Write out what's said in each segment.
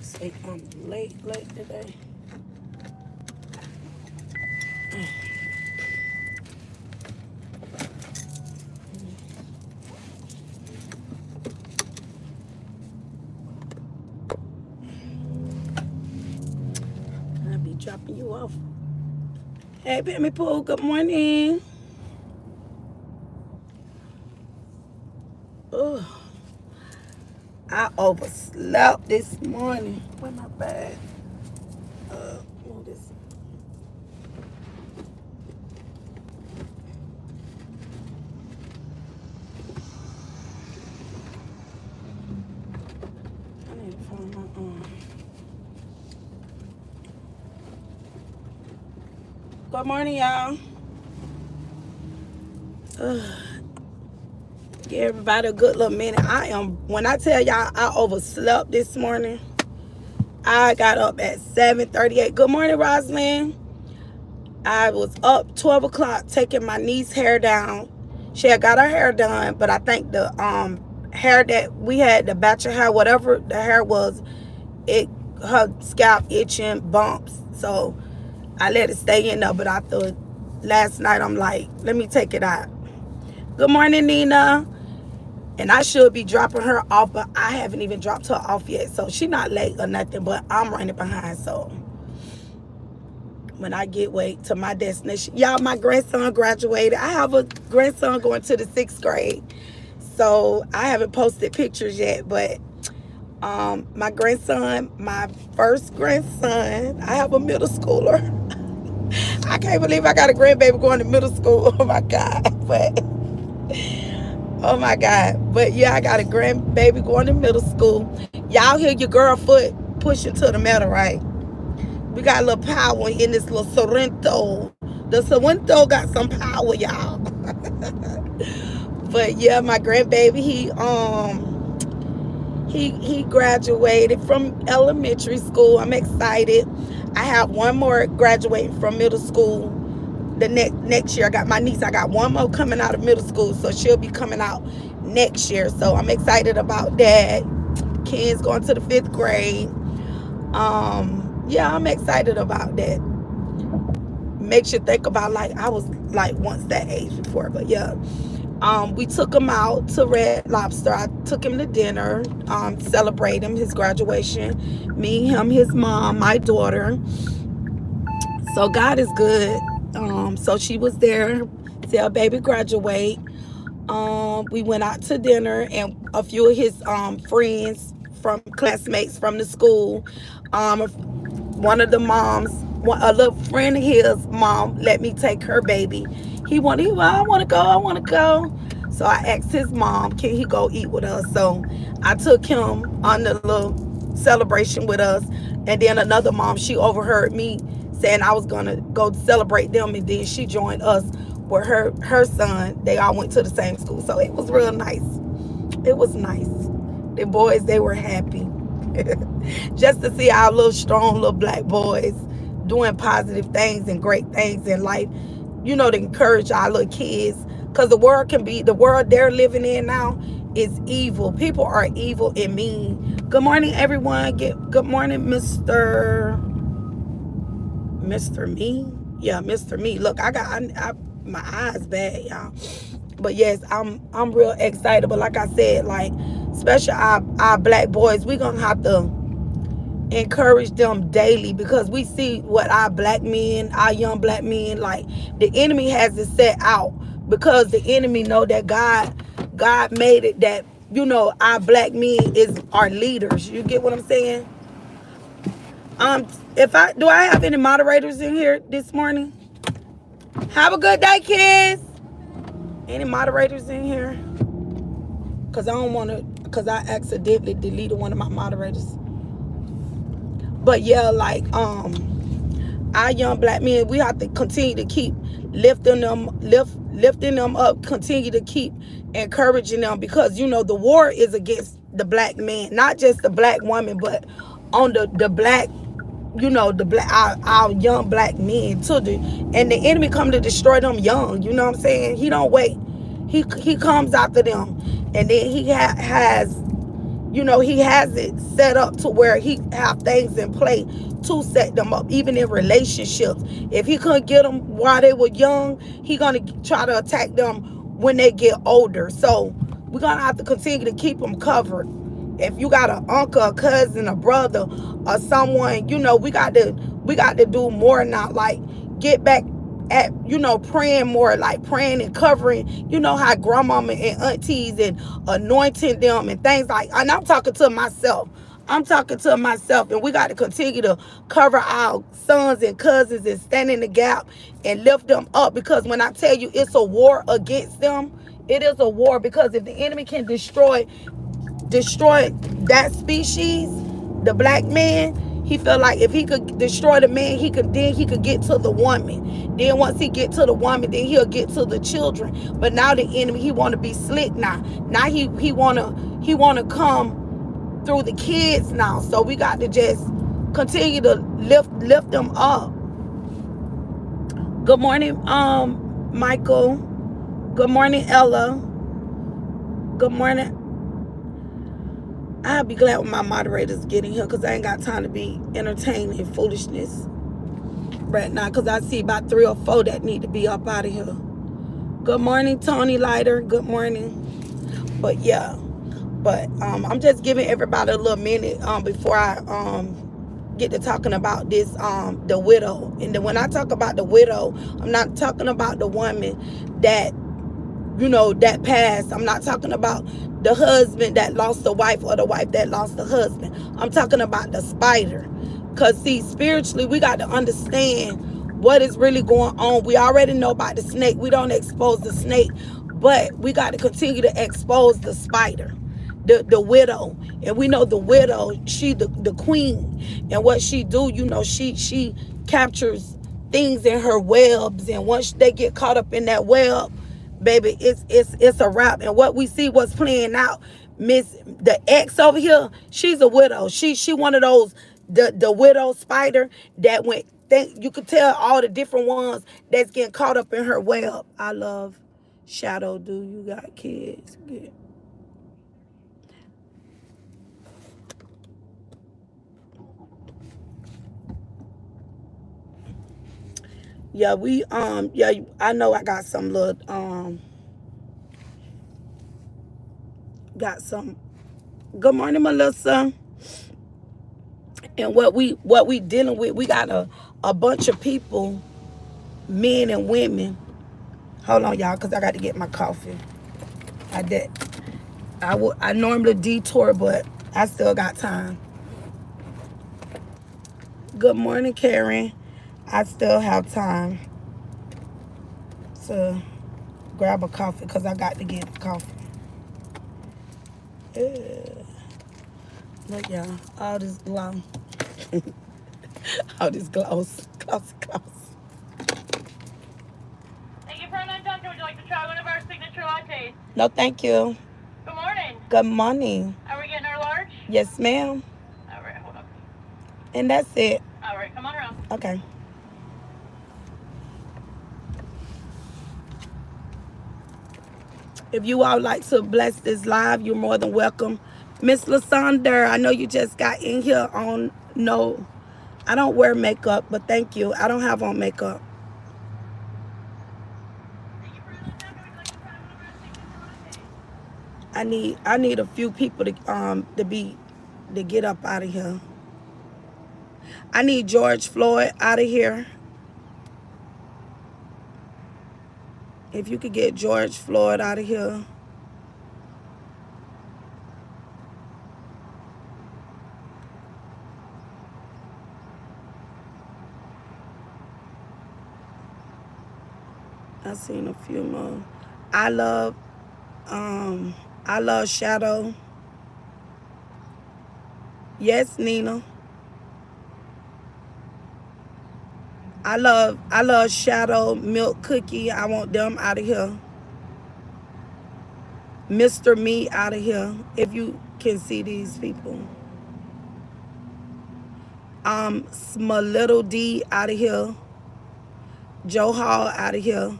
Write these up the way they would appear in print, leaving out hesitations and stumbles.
Say I'm late today. I'll be dropping you off. Hey, Pammy Pooh, good morning. Ugh, I overslept this morning. Where my bag? Move this. I need to find my Good morning, y'all. Give everybody a good little minute. When I tell y'all I overslept this morning, I got up at 7:38. Good morning, Rosalind. I was up 12 o'clock taking my niece's hair down. She had got her hair done, but I think the hair that we had, the batch of hair, whatever the hair was, her scalp itching, bumps. So I let it stay in there, but I thought last night I'm like, let me take it out. Good morning, Nina. And I should be dropping her off, but I haven't even dropped her off yet. So she's not late or nothing, but I'm running behind. So when I get to my destination, y'all, my grandson graduated. I have a grandson going to the 6th grade. So I haven't posted pictures yet, but my grandson, my first grandson, I have a middle schooler. I can't believe I got a grandbaby going to middle school. Oh my God. Oh my God. But yeah, I got a grandbaby going to middle school. Y'all hear your girl foot pushing to the metal, right? We got a little power in this little Sorrento. The Sorrento got some power, y'all. But yeah, my grandbaby, he graduated from elementary school. I'm excited. I have one more graduating from middle school. The next year, I got my niece. I got one more coming out of middle school, so she'll be coming out next year. So I'm excited about that. Ken's going to the 5th grade. Yeah, I'm excited about that. Makes you think about, like, I was like once that age before, but yeah. We took him out to Red Lobster. I took him to dinner, celebrate him, his graduation. Me, him, his mom, my daughter. So God is good. So she was there to see our baby graduate. We went out to dinner, and a few of his friends from classmates from the school. One of the moms, a little friend of his mom, let me take her baby. I want to go. So I asked his mom, can he go eat with us? So I took him on the little celebration with us. And then another mom, she overheard me saying I was going to go celebrate them. And then she joined us with her son. They all went to the same school. So it was real nice. It was nice. The boys, they were happy. Just to see our little strong little black boys doing positive things and great things in life, you know, to encourage our little kids, because the world they're living in now is evil. People are evil and mean. Good morning, everyone. Good morning, Mr. Me. Yeah, Mr. Me. Look, my eyes bad, y'all. But yes, I'm real excited. But like I said, like, especially our black boys, we're gonna have to encourage them daily, because we see what our young black men, like, the enemy has it set out, because the enemy know that God made it that, you know, our black men is our leaders. You get what I'm saying? Do I have any moderators in here this morning? Have a good day, kids. Any moderators in here? Because I accidentally deleted one of my moderators. But yeah, like, our young black men, we have to continue to keep lifting them up, continue to keep encouraging them, because, you know, the war is against the black man, not just the black woman, but on the black, you know, our young black men too. And the enemy come to destroy them young. You know what I'm saying? He don't wait. He comes after them, and then he has You know, he has it set up to where he have things in play to set them up, even in relationships. If he couldn't get them while they were young, he gonna try to attack them when they get older. So we're gonna have to continue to keep them covered. If you got an uncle, a cousin, a brother, or someone, you know, we got to do more now. Like, get back at, you know, praying more, like praying and covering, you know, how grandmama and aunties and anointing them and things like. And I'm talking to myself. I'm talking to myself, and we got to continue to cover our sons and cousins and stand in the gap and lift them up, because when I tell you it's a war against them, it is a war. Because if the enemy can destroy that species, the black man, he felt like if he could destroy the man, he could get to the woman. Then once he get to the woman, then he'll get to the children. But now the enemy, he want to be slick now. Now he wanna come through the kids now. So we got to just continue to lift them up. Good morning, Michael. Good morning, Ella. Good morning. I'll be glad when my moderators get in here, because I ain't got time to be entertaining foolishness right now, because I see about 3 or 4 that need to be up out of here. Good morning, Tony Lighter. Good morning. But yeah, I'm just giving everybody a little minute before I get to talking about this, the widow. And then when I talk about the widow, I'm not talking about the woman that, you know, that passed. I'm not talking about the husband that lost the wife or the wife that lost the husband. I'm talking about the spider. Because, see, spiritually, we got to understand what is really going on. We already know about the snake. We don't expose the snake, but we got to continue to expose the spider, the widow. And we know the widow, she the queen. And what she do, you know, she captures things in her webs. And once they get caught up in that web, baby, it's a wrap. And what we see what's playing out, the ex over here, she's a widow. She one of those, the widow spider that went, you could tell all the different ones that's getting caught up in her web. I love Shadow. Do you got kids? Good. Yeah, yeah, I know I got some little got some. Good morning, Melissa. And what we dealing with, we got a bunch of people, men and women. Hold on, y'all, because I got to get my coffee. I normally detour, but I still got time. Good morning, Karen. I still have time to grab a coffee, because I got to get coffee. Look, y'all, all this glow. All this gloss. Thank you for an Dunkin'. Would you like to try one of our signature lattes? No, thank you. Good morning. Good morning. Are we getting our large? Yes, ma'am. All right, hold on. And that's it. All right, come on around. Okay. If you all like to bless this live, you're more than welcome. Miss Lasonder, I know you just got in here on, no, I don't wear makeup, but thank you. I don't have on makeup. I need a few people to get up out of here. I need George Floyd out of here. If you could get George Floyd out of here. I seen a few more. I love Shadow. Yes, Nina. I love Shadow, Milk Cookie. I want them out of here. Mr. Me out of here. If you can see these people. Little D out of here. Joe Hall out of here.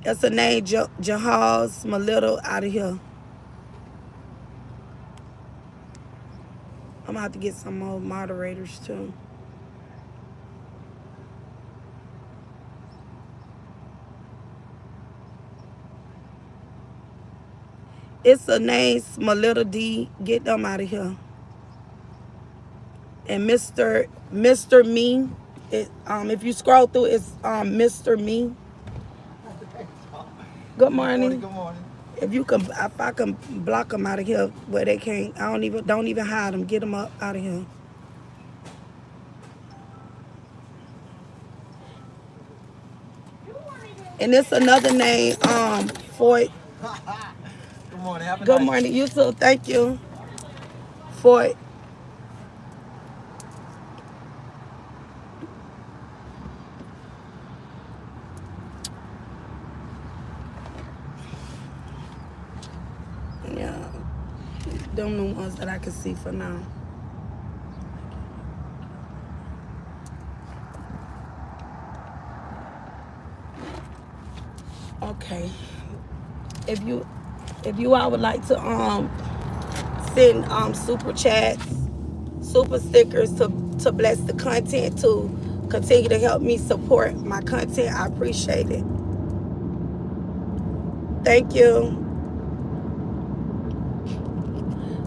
That's a name, Jahaz Malito out of here. I'm gonna have to get some more moderators too. It's a name, Malito D. Get them out of here. And Mr. Me. If you scroll through, it's Mr. Me. Good morning. Good morning. If I can block them out of here where they can't, don't even hide them. Get them up out of here. And it's another name, Foy. Good morning. Happy Good night. morning, you too. Thank you. Foy. Yeah, them the ones that I can see for now. Okay. If you all would like to send super chats, super stickers to bless the content, to continue to help me support my content, I appreciate it. Thank you.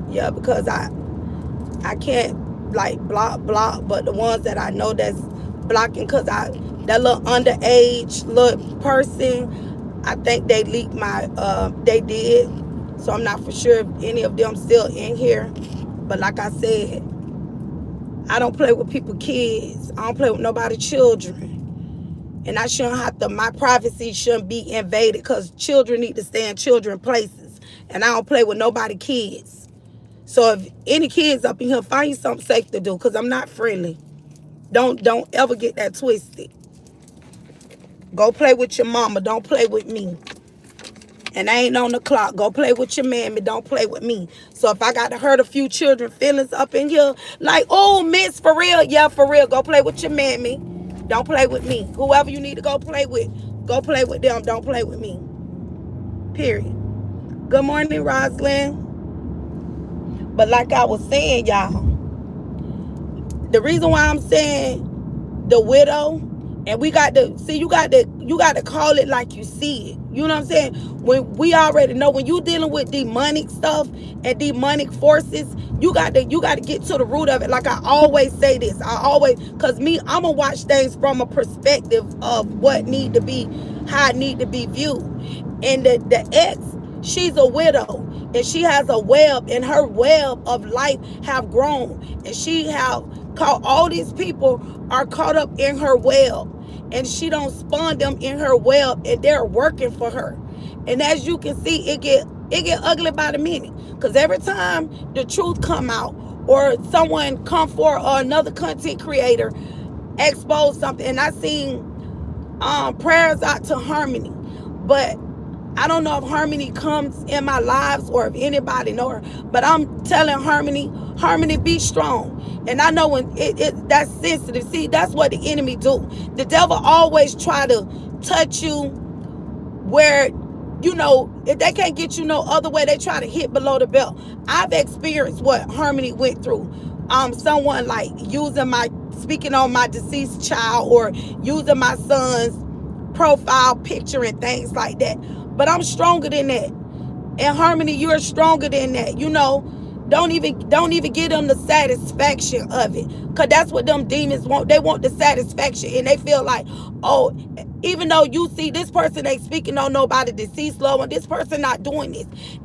Yeah, because I can't like block, but the ones that I know that's blocking, because that little underage little person, I think they leaked they did. So I'm not for sure if any of them still in here. But like I said, I don't play with people's kids. I don't play with nobody's children. And I shouldn't have to, my privacy shouldn't be invaded, because children need to stay in children's places. And I don't play with nobody's kids. So if any kids up in here, find you something safe to do, because I'm not friendly. Don't ever get that twisted. Go play with your mama. Don't play with me. And I ain't on the clock. Go play with your mammy. Don't play with me. So if I got to hurt a few children's feelings up in here, like, oh, miss, for real? Yeah, for real. Go play with your mammy. Don't play with me. Whoever you need to go play with them. Don't play with me. Period. Good morning, Rosalind. But like I was saying, y'all, the reason why I'm saying the widow, and you got to call it like you see it. You know what I'm saying? When we already know, when you dealing with demonic stuff and demonic forces, you got to get to the root of it. Like I always say this, because I'm gonna watch things from a perspective of what need to be, how it need to be viewed. And the ex, she's a widow, and she has a web, and her web of life have grown, and she have caught, all these people are caught up in her web, and she don't spawn them in her web, and they're working for her. And as you can see, it get ugly by the minute, because every time the truth come out, or someone come for, or another content creator expose something, and I seen prayers out to Harmony, but I don't know if Harmony comes in my lives or if anybody know her, but I'm telling Harmony, be strong. And I know when that's sensitive. See, that's what the enemy do. The devil always try to touch you where, if they can't get you no other way, they try to hit below the belt. I've experienced what Harmony went through. Someone like speaking on my deceased child, or using my son's profile picture and things like that. But I'm stronger than that. And Harmony, you're stronger than that. Don't even give them the satisfaction of it, because that's what them demons want. They want the satisfaction, and they feel like, oh, even though you see this person ain't speaking on nobody deceased loved one, this person not doing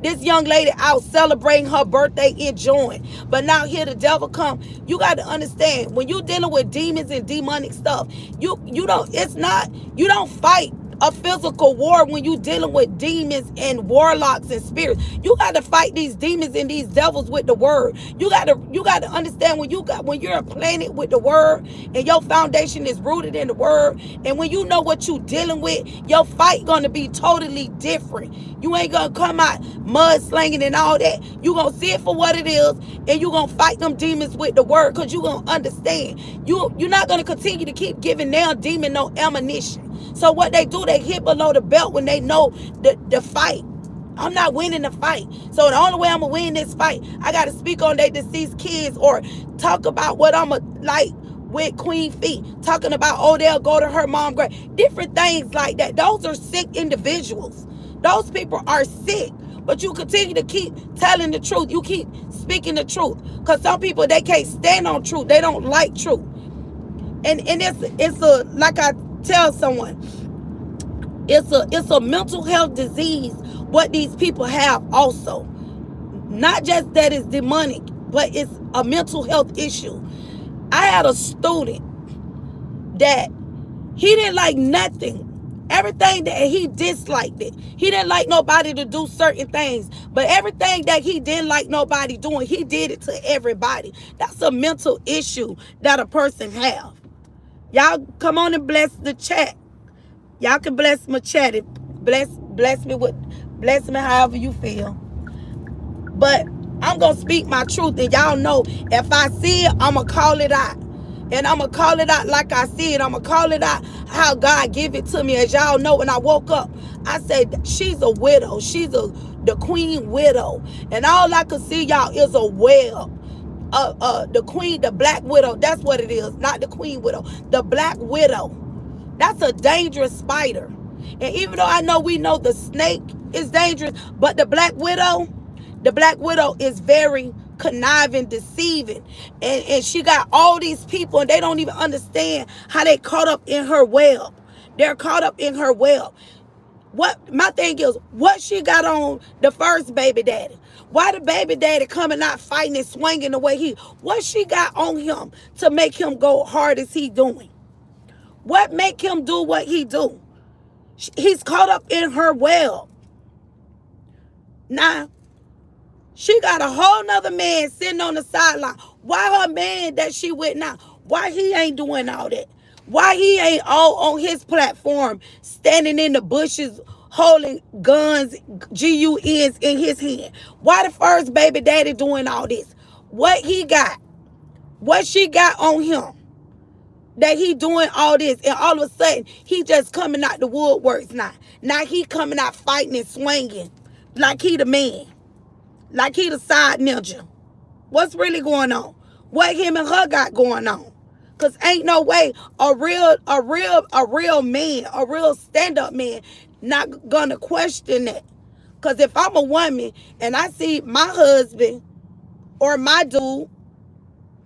this young lady out celebrating her birthday, enjoying. But now here the devil come. You got to understand, when you dealing with demons and demonic stuff, you don't fight a physical war when you dealing with demons and warlocks and spirits. You got to fight these demons and these devils with the word. You got to understand, when you're planted with the word, and your foundation is rooted in the word, and when you know what you dealing with, your fight gonna be totally different. You ain't gonna come out mud slinging and all that. You gonna see it for what it is, and you gonna fight them demons with the word, because you gonna understand. You're not gonna continue to keep giving their demon no ammunition. So what they do, they hit below the belt when they know the fight. I'm not winning the fight. So the only way I'm going to win this fight, I got to speak on their deceased kids or talk about what I'm like with Queen Fee. Talking about, oh, they'll go to her mom grave. Different things like that. Those are sick individuals. Those people are sick. But you continue to keep telling the truth. You keep speaking the truth. Because some people, they can't stand on truth. They don't like truth. And it's a, like I tell someone, it's a mental health disease what these people have also. Not just that it's demonic, but it's a mental health issue. I had a student that he didn't like nothing. Everything that he disliked it. He didn't like nobody to do certain things. But everything that he didn't like nobody doing, he did it to everybody. That's a mental issue that a person have. Y'all come on and bless the chat. Y'all can bless my chat. Bless me however you feel. But I'm going to speak my truth. And y'all know if I see it, I'm going to call it out. And I'm going to call it out like I see it. I'm going to call it out how God give it to me. As y'all know, when I woke up, I said, she's a widow. She's the queen widow. And all I could see, y'all, is a web. The queen, the black widow. That's what it is. Not the queen widow. The black widow. That's a dangerous spider. And even though I know we know the snake is dangerous, but the black widow is very conniving, deceiving. And she got all these people and they don't even understand how they caught up in her web. They're caught up in her web. What my thing is, what she got on the first baby daddy? Why the baby daddy coming out fighting and swinging the way what she got on him to make him go hard as he doing? What make him do what he do? He's caught up in her web. Now, she got a whole nother man sitting on the sideline. Why her man that she with now? Why he ain't doing all that? Why he ain't all on his platform, standing in the bushes, holding guns, GUNs in his hand? Why the first baby daddy doing all this? What he got? What she got on him? That he doing all this, and all of a sudden, he just coming out the woodworks now. Now he coming out fighting and swinging like he the man. Like he the side ninja. What's really going on? What him and her got going on? Cause ain't no way a real man, a real stand-up man, not gonna question that. Cause if I'm a woman and I see my husband or my dude,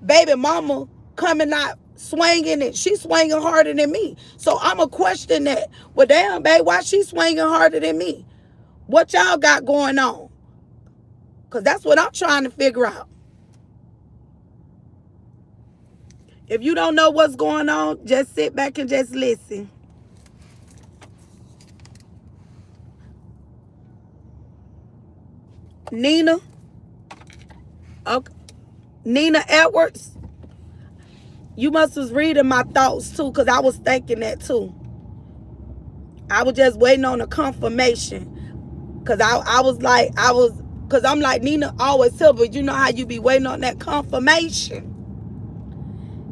baby mama coming out swinging it, she swinging harder than me. So I'ma question that. Well, damn, babe, why she swinging harder than me? What y'all got going on? Because that's what I'm trying to figure out. If you don't know what's going on, just sit back and just listen. Nina. Okay. Nina Edwards. You must was reading my thoughts too, because I was thinking that too. I was just waiting on a confirmation. Because because I'm like, Nina always tell, but you know how you be waiting on that confirmation.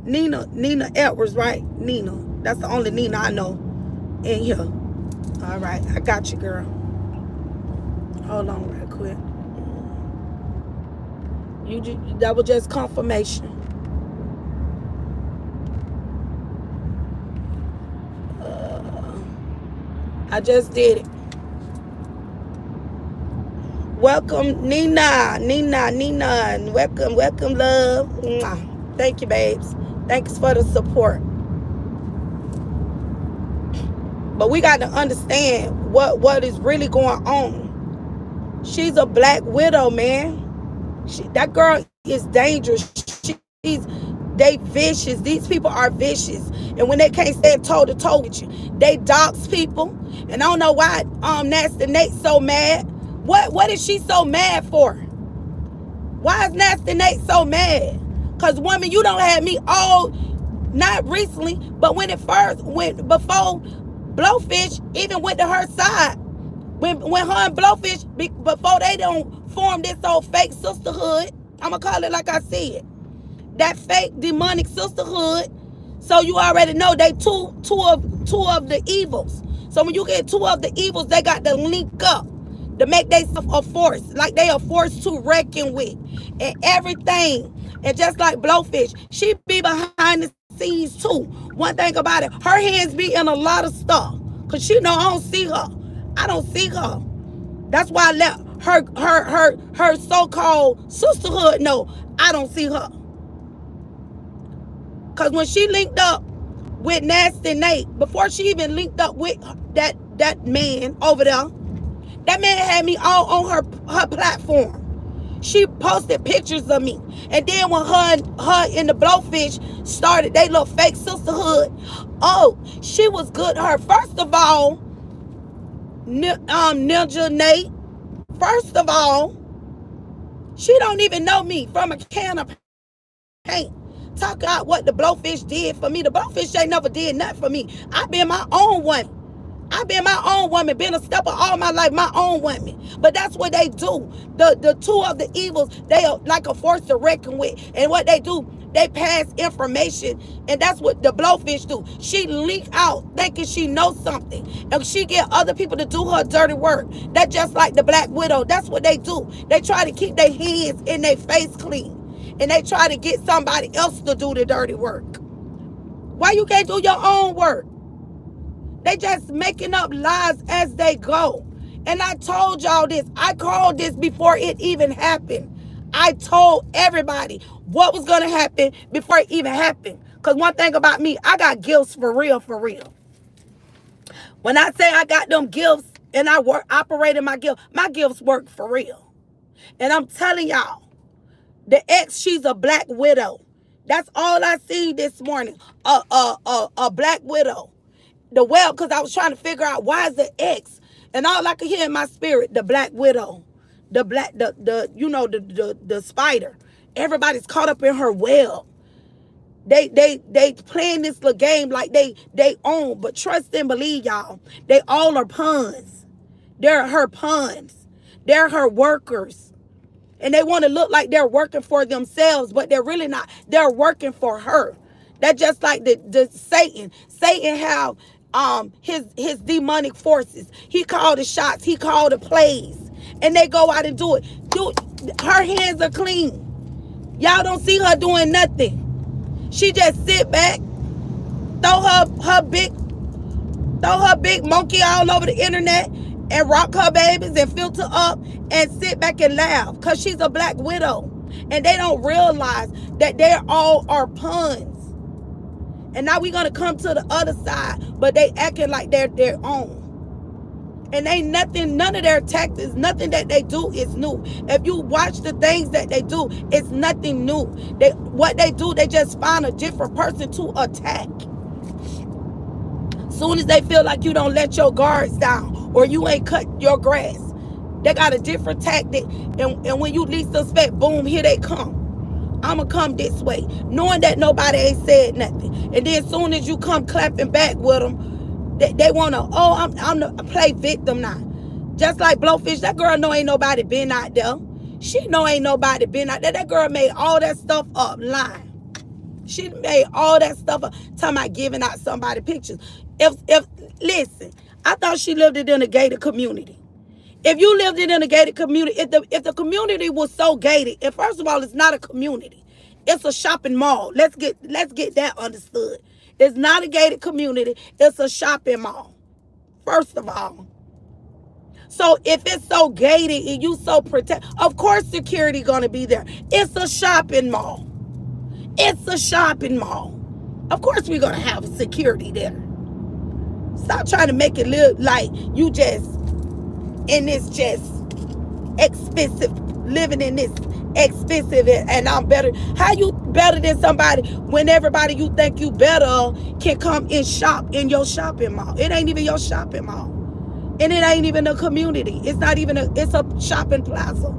Nina Edwards, right? Nina. That's the only Nina I know in here. All right, I got you, girl. Hold on real quick. That was just confirmation. I just did it. Welcome, Nina. Welcome, love. Mwah. Thank you, babes. Thanks for the support. But we got to understand what is really going on. She's a black widow, man. That girl is dangerous. They vicious. These people are vicious. And when they can't stand toe to toe with you, they dox people. And I don't know why Nasty Nate so mad. What is she so mad for? Why is Nasty Nate so mad? Because, woman, you don't have me all, not recently, but when it first went, before Blowfish even went to her side. When her and Blowfish, before they don't form this old fake sisterhood, I'm going to call it like I said, that fake demonic sisterhood. So you already know they two of the evils. So when you get two of the evils, they got to link up to make themselves a force, like they a force to reckon with, and everything. And just like Blowfish, she be behind the scenes too. One thing about it, her hands be in a lot of stuff, cause she know I don't see her. I don't see her. That's why I let her so-called sisterhood know I don't see her. Cause when she linked up with Nasty Nate, before she even linked up with that man over there, that man had me all on her platform. She posted pictures of me. And then when her and the Blowfish started they little fake sisterhood, oh, she was good. Her, first of all, Ninja Nate, first of all, she don't even know me from a can of paint. Talk about what the Blowfish did for me. The Blowfish ain't never did nothing for me. I've been my own woman. I've been my own woman, been a stepper all my life, my own woman. But that's what they do. The two of the evils, they are like a force to reckon with. And what they do, they pass information. And that's what the Blowfish do. She leak out thinking she knows something. And she get other people to do her dirty work. That's just like the Black Widow. That's what they do. They try to keep their hands and their face clean. And they try to get somebody else to do the dirty work. Why you can't do your own work? They just making up lies as they go. And I told y'all this. I called this before it even happened. I told everybody what was going to happen before it even happened. Because one thing about me, I got gifts for real, for real. When I say I got them gifts and I operate in my gifts work for real. And I'm telling y'all, the ex, she's a Black Widow. That's all I seen this morning. A Black Widow. The well, because I was trying to figure out why is the ex, and all I could hear in my spirit, the Black Widow, the spider. Everybody's caught up in her well. They playing this little game like they own, but trust and believe, y'all, they all are pawns. They're her pawns. They're her workers. And they want to look like they're working for themselves, but they're really not. They're working for her. That's just like the Satan. Satan have his demonic forces. He called the shots. He called the plays. And they go out and do it. Her hands are clean. Y'all don't see her doing nothing. She just sit back, throw her big monkey all over the internet and rock her babies and filter up and sit back and laugh because she's a Black Widow. And they don't realize that they all are pawns. And now we're going to come to the other side, but they acting like they're their own. And ain't nothing, none of their tactics, nothing that they do is new. If you watch the things that they do, it's nothing new. What they do, they just find a different person to attack. Soon as they feel like you don't let your guards down or you ain't cut your grass, they got a different tactic. And when you least suspect, boom, here they come. I'ma come this way, knowing that nobody ain't said nothing. And then as soon as you come clapping back with them, they want to, I'm the play victim now. Just like Blowfish, that girl know ain't nobody been out there. She know ain't nobody been out there. That girl made all that stuff up lying. She made all that stuff up, talking about giving out somebody pictures. If listen, I thought she lived it in a gated community. If you lived it in a gated community, if the community was so gated, and first of all, it's not a community, it's a shopping mall. Let's get that understood. It's not a gated community, it's a shopping mall. First of all. So if it's so gated and you so protected, of course security gonna be there. It's a shopping mall. It's a shopping mall. Of course we're gonna have security there. Stop trying to make it look like you just in this just expensive, living in this expensive and I'm better. How you better than somebody when everybody you think you better can come and shop in your shopping mall? It ain't even your shopping mall. And it ain't even a community. It's not even it's a shopping plaza.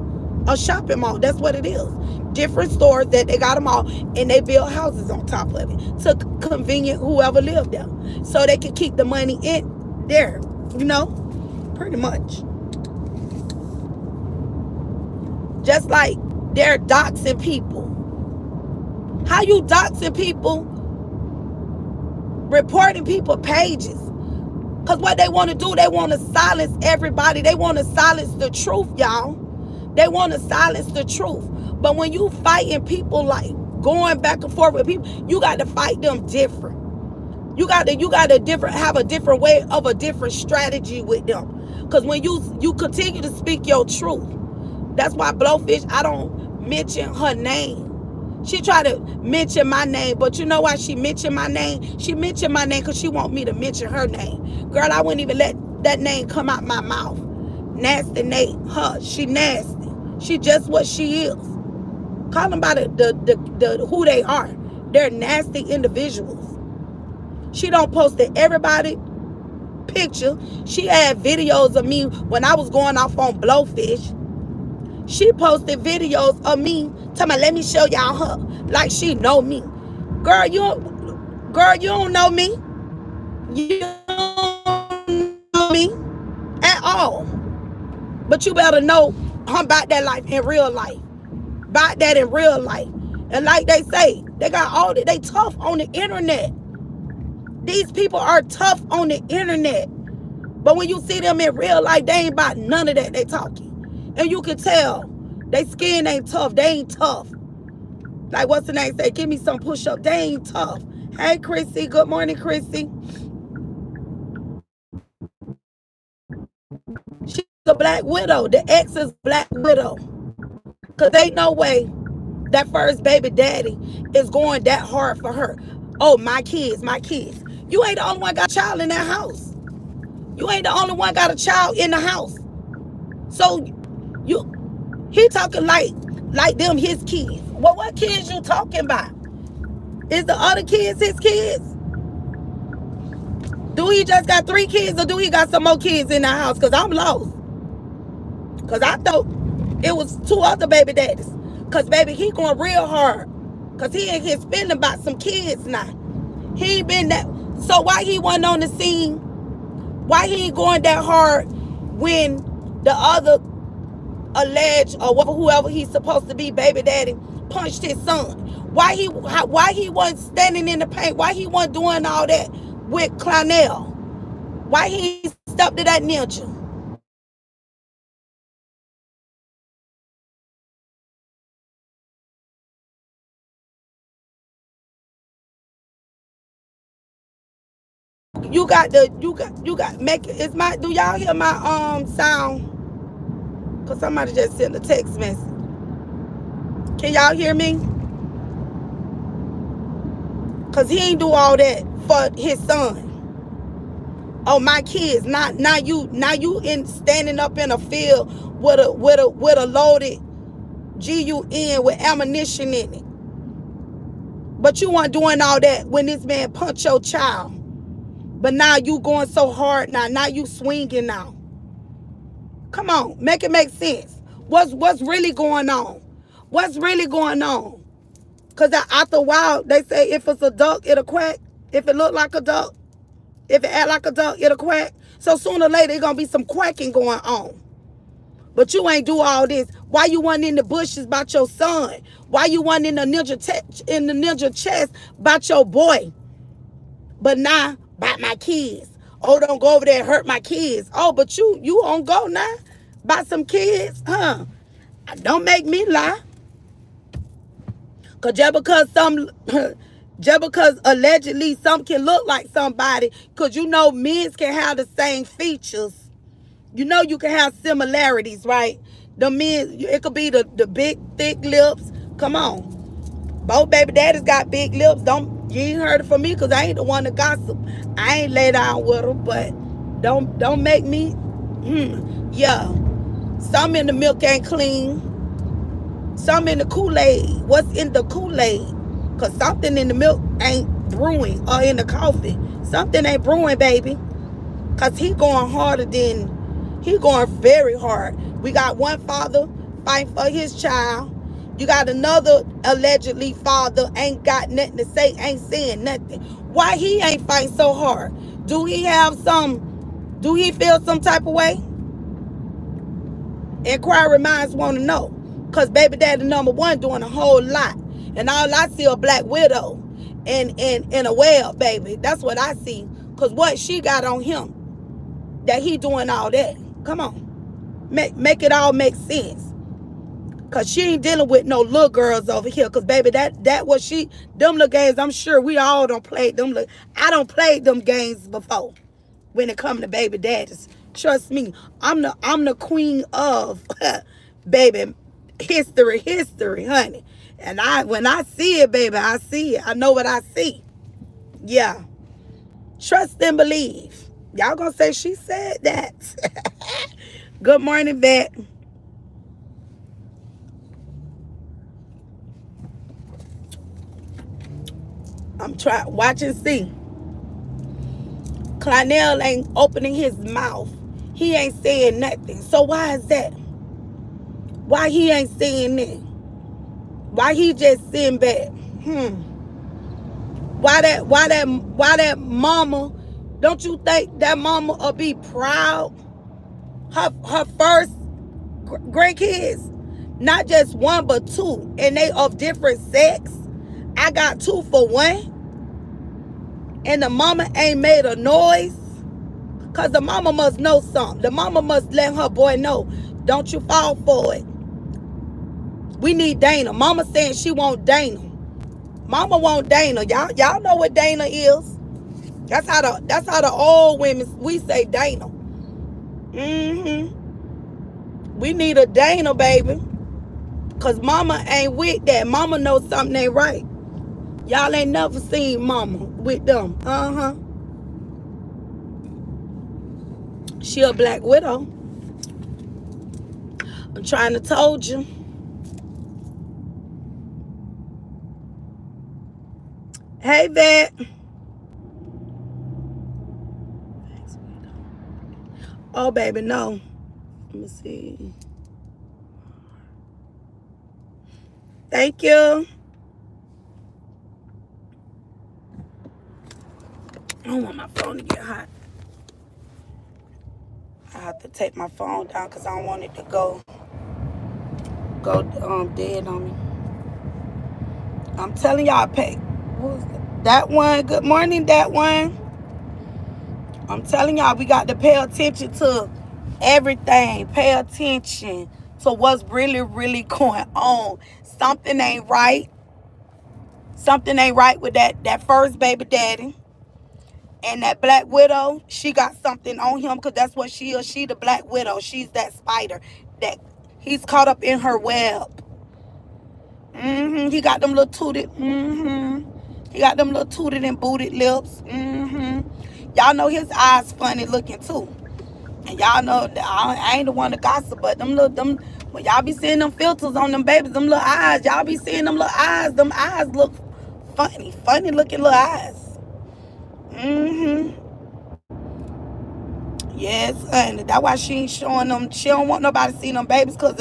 A shopping mall. That's what it is. Different stores that they got them all and they build houses on top of it to convenient whoever lived there. So they can keep the money in there. You know? Pretty much. Just like they're doxing people. How you doxing people? Reporting people pages. Because what they want to do, they want to silence everybody. They want to silence the truth, y'all. They want to silence the truth. But when you fighting people, like going back and forth with people, you got to fight them different. You got to have a different way of a different strategy with them. Because when you continue to speak your truth, that's why Blowfish, I don't mention her name. She tried to mention my name, but you know why she mentioned my name? She mentioned my name because she want me to mention her name. Girl, I wouldn't even let that name come out my mouth. Nasty Nate, she nasty. She just what she is. Call them by the who they are. They're nasty individuals. She don't post to everybody picture. She had videos of me when I was going off on Blowfish. She posted videos of me telling me, let me show y'all her. Like she know me. Girl, you don't know me. You don't know me at all. But you better know I'm about that life in real life. About that in real life. And like they say, they tough on the internet. These people are tough on the internet. But when you see them in real life, they ain't about none of that they talking. And you can tell they skin ain't tough. They ain't tough. Like what's the name say? Give me some push-up. They ain't tough. Hey, Chrissy. Good morning, Chrissy. She's a black widow. The ex is black widow. Because ain't no way that first baby daddy is going that hard for her. Oh, my kids, my kids. You ain't the only one got a child in that house. You ain't the only one got a child in the house. So he talking like them his kids. Well, what kids you talking about? Is the other kids his kids? Do he just got 3 kids or do he got some more kids in the house? Because I'm lost. Because I thought it was 2 other baby daddies. Because, baby, he going real hard. Because he ain't here spending about some kids now. He ain't been that. So why he wasn't on the scene? Why he ain't going that hard when the other alleged or whoever he's supposed to be baby daddy punched his son? Why he wasn't standing in the paint? Why he wasn't doing all that with Clonel? Why he stepped to that ninja? You got make it's my do y'all hear my sound? Cause somebody just sent a text message. Can y'all hear me? Cause he ain't do all that for his son. Oh, my kids, now you in standing up in a field with a loaded GUN with ammunition in it. But you weren't doing all that when this man punched your child. But now you going so hard now. Now you swinging now. Come on, make it make sense. What's really going on? What's really going on? Because after a while, they say if it's a duck, it'll quack. If it look like a duck, if it act like a duck, it'll quack. So sooner or later, there's going to be some quacking going on. But you ain't do all this. Why you wasn't in the bushes about your son? Why you wasn't in the ninja chest about your boy? But now, about my kids. Oh, don't go over there and hurt my kids. Oh, but you on go now? About some kids? Huh? Don't make me lie. Cause just because allegedly some can look like somebody, cause you know men can have the same features. You know you can have similarities, right? The men, it could be the big, thick lips. Come on. Both baby daddies got big lips. You ain't heard it from me because I ain't the one to gossip. I ain't lay down with them, but don't make me, yeah. Some in the milk ain't clean. Some in the Kool-Aid. What's in the Kool-Aid? Because something in the milk ain't brewing, or in the coffee. Something ain't brewing, baby. Because he going very hard. We got one father fighting for his child. You got another allegedly father ain't got nothing to say, ain't saying nothing. Why he ain't fighting so hard? Do he feel some type of way? Inquiry minds want to know. Because baby daddy number 1 doing a whole lot. And all I see a black widow and a well, baby. That's what I see. Because what she got on him. that he doing all that. Come on. Make it all make sense. Cause she ain't dealing with no little girls over here. Cause baby, that was them little games. I'm sure we all don't play them. I don't play them games before. When it come to baby daddies, trust me, I'm the queen of baby history, honey. And when I see it, baby, I see it. I know what I see. Yeah, trust and believe. Y'all gonna say she said that? Good morning, Vet. I'm trying watch and see. Clonel ain't opening his mouth. He ain't saying nothing. So why is that? Why he ain't saying that? Why he just sitting back? Why that mama? Don't you think that mama will be proud? Her first grandkids, not just one but two, and they of different sex. I got 2 for 1, and the mama ain't made a noise. Cause the mama must know something. The mama must let her boy know. Don't you fall for it. We need Dana. Mama saying she want Dana. Mama want Dana. Y'all know what Dana is. That's how the old women we say Dana. We need a Dana, baby. Cause mama ain't with that. Mama knows something ain't right. Y'all ain't never seen mama with them. She a black widow. I'm trying to told you. Hey, Vet. Oh, baby, no. Let me see. Thank you. I don't want my phone to get hot. I have to take my phone down because I don't want it to go dead on me. I'm telling y'all, pay. What was that one? Good morning, that one. I'm telling y'all, we got to pay attention to everything. Pay attention to what's really, really going on. Something ain't right. Something ain't right with that first baby daddy. And that black widow, she got something on him because that's what she is. She the black widow. She's that spider that he's caught up in her web. He got them little tooted. He got them little tooted and booted lips. Y'all know his eyes funny looking too. And y'all know that I ain't the one to gossip, but them when y'all be seeing them filters on them babies, them little eyes, y'all be seeing them little eyes. Them eyes look funny looking little eyes. Yes, honey. That's why she ain't showing them. She don't want nobody to see them babies cause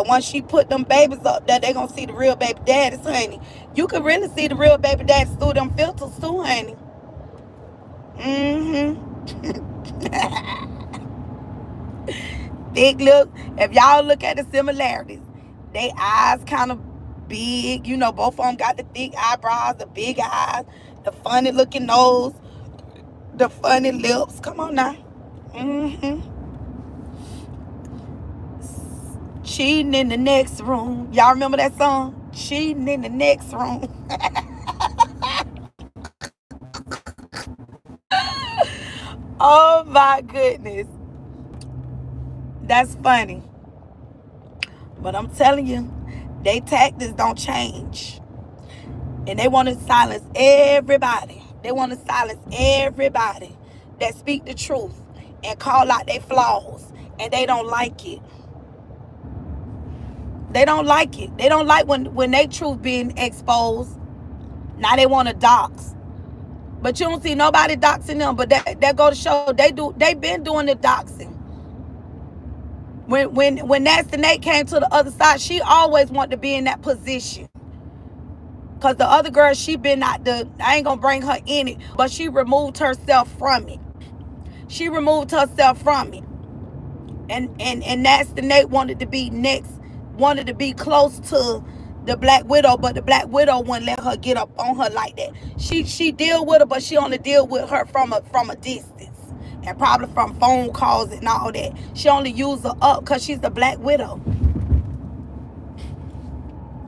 once she put them babies up there, they gonna see the real baby daddies, honey. You can really see the real baby daddies through them filters too, honey. Big look. If y'all look at the similarities, they eyes kind of big. You know, both of them got the thick eyebrows, the big eyes, the funny looking nose, the funny lips. Come on now. Cheating in the next room. Y'all remember that song? Cheating in the next room. Oh my goodness. That's funny. But I'm telling you, they tactics don't change. And they want to silence everybody. They want to silence everybody that speak the truth and call out their flaws. And they don't like it. They don't like it. They don't like when they truth being exposed. Now they want to dox. But you don't see nobody doxing them. But that go to show they been doing the doxing. When Nasty Nate came to the other side, she always wanted to be in that position. Cause the other girl, she been I ain't gonna bring her in it, but she removed herself from it. She removed herself from it. And Nasty Nate wanted to be next, wanted to be close to the Black Widow, but the Black Widow wouldn't let her get up on her like that. She deal with her, but she only deal with her from a distance. and probably from phone calls and all that. She only used her up because she's the Black Widow.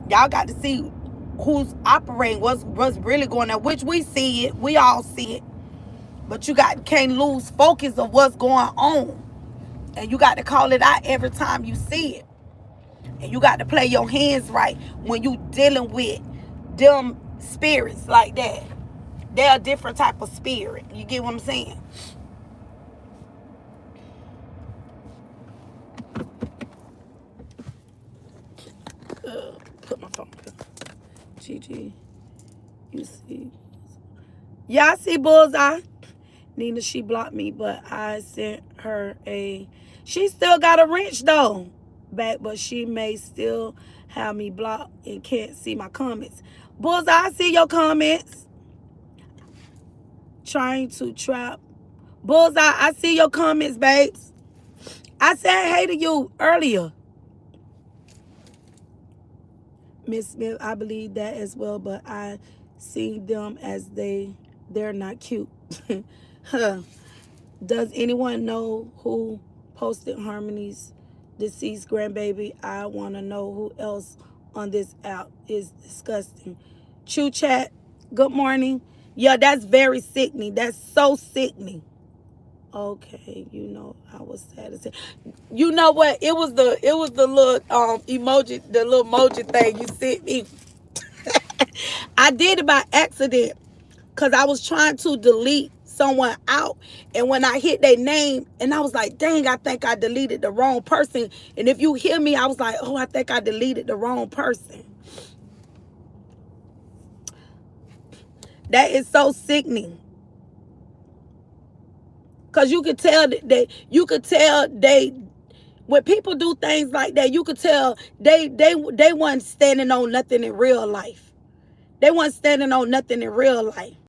Y'all got to see who's operating, what's really going on, which we see it. We all see it. But you can't lose focus of what's going on. And you got to call it out every time you see it. And you got to play your hands right when you dealing with them spirits like that. They're a different type of spirit. You get what I'm saying? Put my phone here. GG. You see? Yeah, I see Bullseye. Nina, she blocked me, but I sent her a... She still got a wrench, though, back, but she may still have me blocked and can't see my comments. Bullseye, I see your comments. Trying to trap. Bullseye, I see your comments, babes. I said hey to you earlier. Miss Smith, I believe that as well, but I see them as they're not cute. Huh. Does anyone know who posted Harmony's deceased grandbaby? I want to know who else on this app is disgusting. Chew Chat, good morning. Yeah, that's very sickening. That's so sickening. Okay, you know, I was sad to say. You know what? It was the little emoji, the little emoji thing you sent me. I did it by accident because I was trying to delete someone out, and when I hit their name, and I was like, dang, I think I deleted the wrong person. And if you hear me, I was like, oh, I think I deleted the wrong person. That is so sickening. Cause you could tell when people do things like that, you could tell they wasn't standing on nothing in real life. They wasn't standing on nothing in real life.